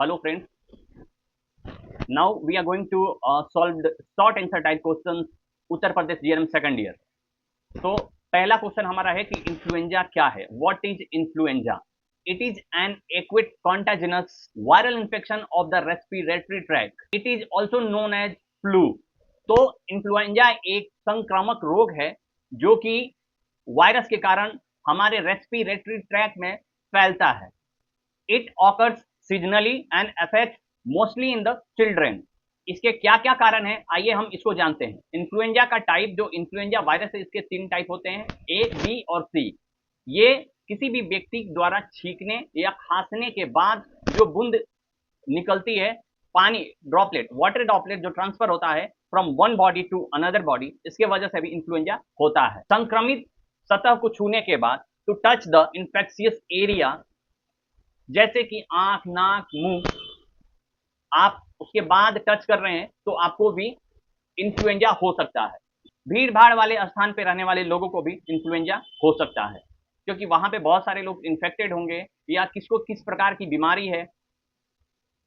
Hello friends, now we are going to solve the short answer type questions Uttar Pradesh GNM second year. तो पहला question हमारा है कि influenza क्या है। What is influenza? It is an acute contagious viral infection of the respiratory tract. It is also known as flu. तो influenza एक संक्रामक रोग है जो कि वायरस के कारण हमारे रेस्पिरेटरी ट्रैक में फैलता है। It occurs seasonally and affects mostly in the children. इसके क्या क्या कारण है, आइए हम इसको जानते हैं। इन्फ्लुएंजा का टाइप, जो इन्फ्लुएंजा वायरस है, इसके 3 टाइप होते हैं, ए, बी और सी। ये किसी भी व्यक्ति द्वारा छींकने या खांसने के बाद जो बूंद निकलती है, पानी ड्रॉपलेट, वाटर ड्रॉपलेट जो ट्रांसफर होता है from one body to another body, इसके वजह से भी इन्फ्लुएंजा होता है। संक्रमित सतह को छूने के बाद to touch the infectious area, जैसे कि आंख, नाक, मुंह, आप उसके बाद टच कर रहे हैं तो आपको भी इन्फ्लुएंजा हो सकता है। भीड़ भाड़ वाले स्थान पे रहने वाले लोगों को भी इन्फ्लुएंजा हो सकता है, क्योंकि वहां पे बहुत सारे लोग इन्फेक्टेड होंगे या किसको किस प्रकार की बीमारी है,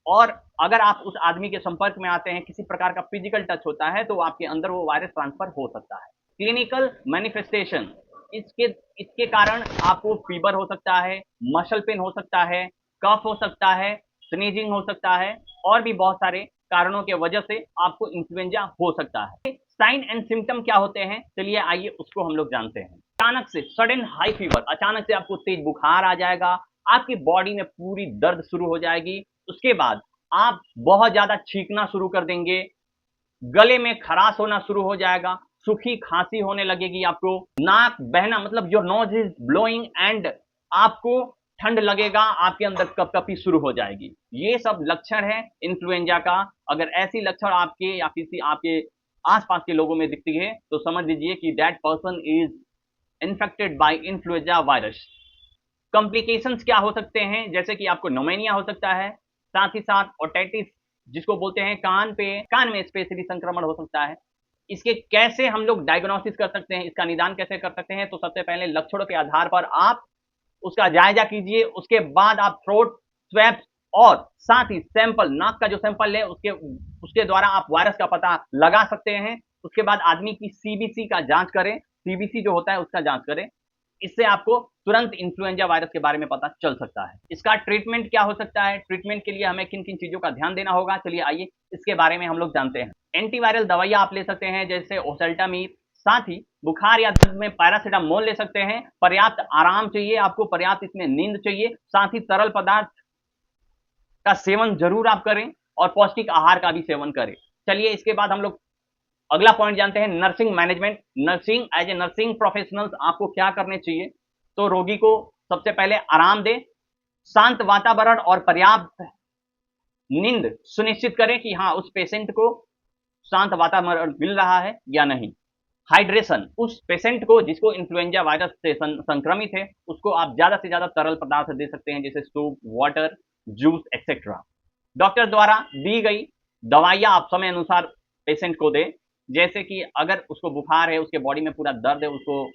और अगर आप उस आदमी के संपर्क में आते हैं, किसी प्रकार का फिजिकल टच होता है, तो आपके अंदर वो वायरस ट्रांसफर हो सकता है। क्लिनिकल मैनिफेस्टेशन, इसके इसके कारण आपको फीवर हो सकता है, मसल पेन हो सकता है, कफ हो सकता है, स्नीजिंग हो सकता है, और भी बहुत सारे कारणों के वजह से आपको इन्फ्लुएंजा हो सकता है। साइन एंड सिम्टम क्या होते हैं, चलिए आइए उसको हम लोग जानते हैं। अचानक से सडन हाई फीवर, अचानक से आपको तेज बुखार आ जाएगा, आपकी बॉडी में पूरी दर्द शुरू हो जाएगी, उसके बाद आप बहुत ज्यादा छींकना शुरू कर देंगे, गले में खराश होना शुरू हो जाएगा, सूखी खांसी होने लगेगी, आपको नाक बहना, मतलब your nose is blowing, and आपको ठंड लगेगा, आपके अंदर कपकपी शुरू हो जाएगी। ये सब लक्षण है इन्फ्लुएंजा का। अगर ऐसी लक्षण आपके या किसी आपके आसपास के लोगों में दिखती है तो समझ लीजिए कि that person is infected by influenza virus. Complications क्या हो सकते हैं, जैसे कि आपको न्यूमोनिया हो सकता है, साथ ही साथ ओटाइटिस जिसको बोलते हैं, कान में स्पेशली संक्रमण हो सकता है। इसके कैसे हम लोग डायग्नोसिस कर सकते हैं, इसका निदान कैसे कर सकते हैं, तो सबसे पहले लक्षणों के आधार पर आप उसका जायजा कीजिए, उसके बाद आप थ्रोट स्वैब और साथ ही सैंपल, नाक का जो सैंपल है उसके द्वारा आप वायरस का पता लगा सकते हैं। उसके बाद आदमी की सीबीसी का जांच करें, सीबीसी जो होता है उसका जांच करें, इससे आपको तुरंत इन्फ्लुएंजा वायरस के बारे में पता चल सकता है। इसका ट्रीटमेंट क्या हो सकता है, ट्रीटमेंट के लिए हमें किन किन चीजों का ध्यान देना होगा, चलिए आइए इसके बारे में हम लोग जानते हैं। एंटीवायरल दवाइयां आप ले सकते हैं, जैसे ओसेल्टामीर, साथ ही बुखार या दर्द में पैरासीटामोल ले सकते हैं। पर्याप्त आराम चाहिए आपको, पर्याप्त इसमें नींद चाहिए, साथ ही तरल पदार्थ का सेवन जरूर आप करें और पौष्टिक आहार का भी सेवन करें। चलिए इसके बाद हम लोग अगला पॉइंट जानते हैं, nursing management. Nursing, as a nursing professionals आपको क्या करने चाहिए, तो रोगी को सबसे पहले आराम दें, शांत वातावरण और पर्याप्त नींद सुनिश्चित करें कि हाँ उस पेशेंट को शांत वातावरण मिल रहा है या नहीं। हाइड्रेशन, उस पेशेंट को जिसको इन्फ्लुएंजा वायरस से संक्रमित है, उसको आप ज्यादा से ज्यादा तरल पदार्थ दे सकते हैं, जैसे soup, water, juice etcetera. Doctor द्वारा दी गई दवाइयां आप समय अनुसार पेशेंट को दें, जैसे कि अगर उसको बुखार है, उसके बॉडी में पूरा दर्द है, उसको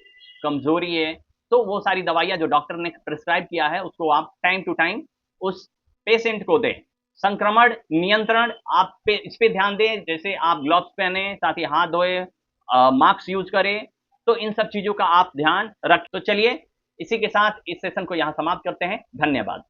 कमजोरी है, तो वो सारी दवाइयां जो डॉक्टर ने प्रिस्क्राइब किया है उसको आप टाइम टू टाइम उस पेशेंट को दें। संक्रमण नियंत्रण, आप इस पे ध्यान दें, जैसे आप ग्लव्स पहने, साथ ही हाथ धोए, मास्क यूज करें, तो इन सब चीजों का आप ध्यान रखें। तो चलिए इसी के साथ इस सेशन को यहां समाप्त करते हैं। धन्यवाद।